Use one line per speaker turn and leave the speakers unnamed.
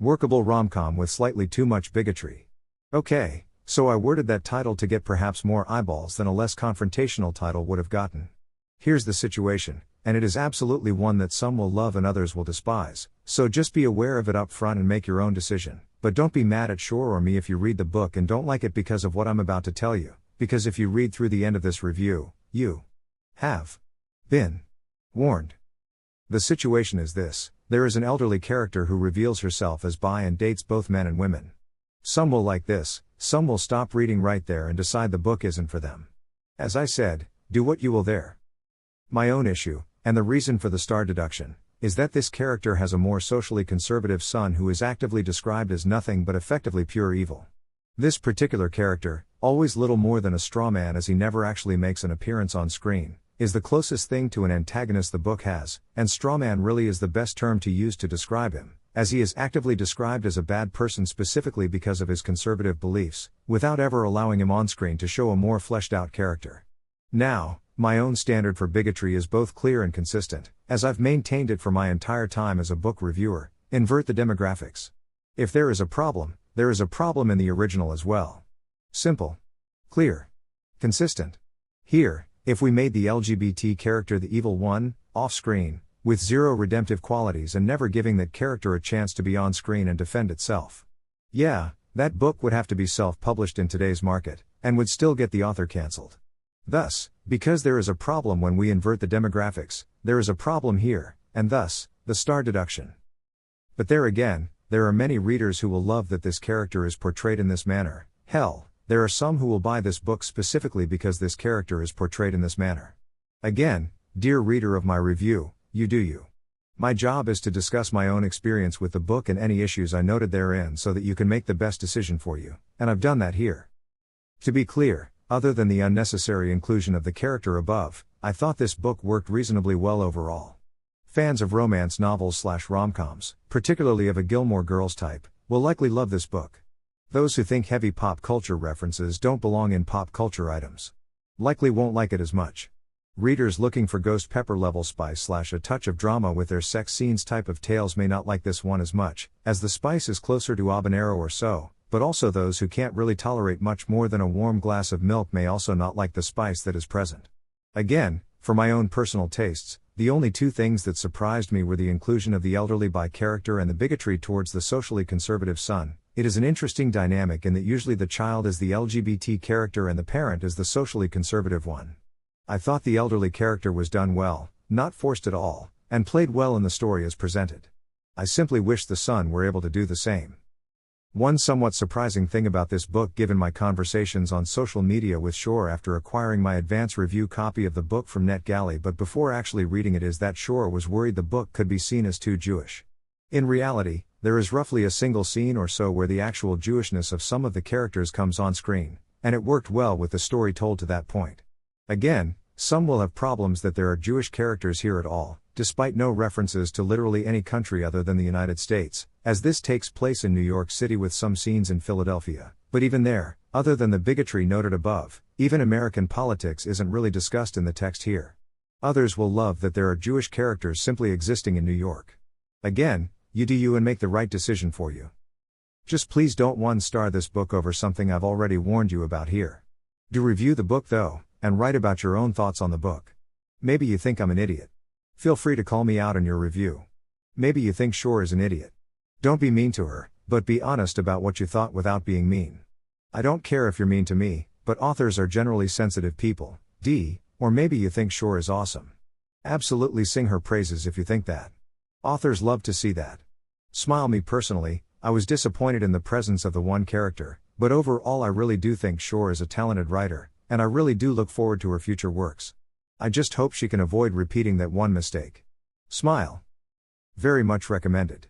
Workable rom-com with slightly too much bigotry. Okay, so I worded that title to get perhaps more eyeballs than a less confrontational title would have gotten. Here's the situation, and it is absolutely one that some will love and others will despise, so just be aware of it up front and make your own decision. But don't be mad at Schorr or me if you read the book and don't like it because of what I'm about to tell you, because if you read through the end of this review, you have been warned. The situation is this: there is an elderly character who reveals herself as bi and dates both men and women. Some will like this, some will stop reading right there and decide the book isn't for them. As I said, do what you will there. My own issue, and the reason for the star deduction, is that this character has a more socially conservative son who is actively described as nothing but effectively pure evil. This particular character, always little more than a straw man as he never actually makes an appearance on screen, is the closest thing to an antagonist the book has, and strawman really is the best term to use to describe him, as he is actively described as a bad person specifically because of his conservative beliefs, without ever allowing him on screen to show a more fleshed out character. Now, my own standard for bigotry is both clear and consistent, as I've maintained it for my entire time as a book reviewer: invert the demographics. If there is a problem, there is a problem in the original as well. Simple. Clear. Consistent. Here, if we made the LGBT character the evil one, off-screen, with zero redemptive qualities and never giving that character a chance to be on screen and defend itself. Yeah, that book would have to be self-published in today's market, and would still get the author cancelled. Thus, because there is a problem when we invert the demographics, there is a problem here, and thus, the star deduction. But there again, there are many readers who will love that this character is portrayed in this manner. Hell, there are some who will buy this book specifically because this character is portrayed in this manner. Again, dear reader of my review, you do you. My job is to discuss my own experience with the book and any issues I noted therein so that you can make the best decision for you, and I've done that here. To be clear, other than the unnecessary inclusion of the character above, I thought this book worked reasonably well overall. Fans of romance novels/rom-coms, particularly of a Gilmore Girls type, will likely love this book. Those who think heavy pop culture references don't belong in pop culture items likely won't like it as much. Readers looking for ghost pepper level spice/a touch of drama with their sex scenes type of tales may not like this one as much, as the spice is closer to habanero or so, but also those who can't really tolerate much more than a warm glass of milk may also not like the spice that is present. Again, for my own personal tastes, the only two things that surprised me were the inclusion of the elderly bi character and the bigotry towards the socially conservative son. It is an interesting dynamic in that usually the child is the LGBT character and the parent is the socially conservative one. I thought the elderly character was done well, not forced at all, and played well in the story as presented. I simply wish the son were able to do the same. One somewhat surprising thing about this book given my conversations on social media with Schorr after acquiring my advance review copy of the book from NetGalley but before actually reading it is that Schorr was worried the book could be seen as too Jewish. In reality, there is roughly a single scene or so where the actual Jewishness of some of the characters comes on screen, and it worked well with the story told to that point. Again, some will have problems that there are Jewish characters here at all, despite no references to literally any country other than the United States, as this takes place in New York City with some scenes in Philadelphia. But even there, other than the bigotry noted above, even American politics isn't really discussed in the text here. Others will love that there are Jewish characters simply existing in New York. Again, you do you and make the right decision for you. Just please don't one-star this book over something I've already warned you about here. Do review the book though, and write about your own thoughts on the book. Maybe you think I'm an idiot. Feel free to call me out in your review. Maybe you think Schorr is an idiot. Don't be mean to her, but be honest about what you thought without being mean. I don't care if you're mean to me, but authors are generally sensitive people, or maybe you think Schorr is awesome. Absolutely sing her praises if you think that. Authors love to see that. Smile. Me personally, I was disappointed in the presence of the one character, but overall I really do think Schorr is a talented writer, and I really do look forward to her future works. I just hope she can avoid repeating that one mistake. Smile. Very much recommended.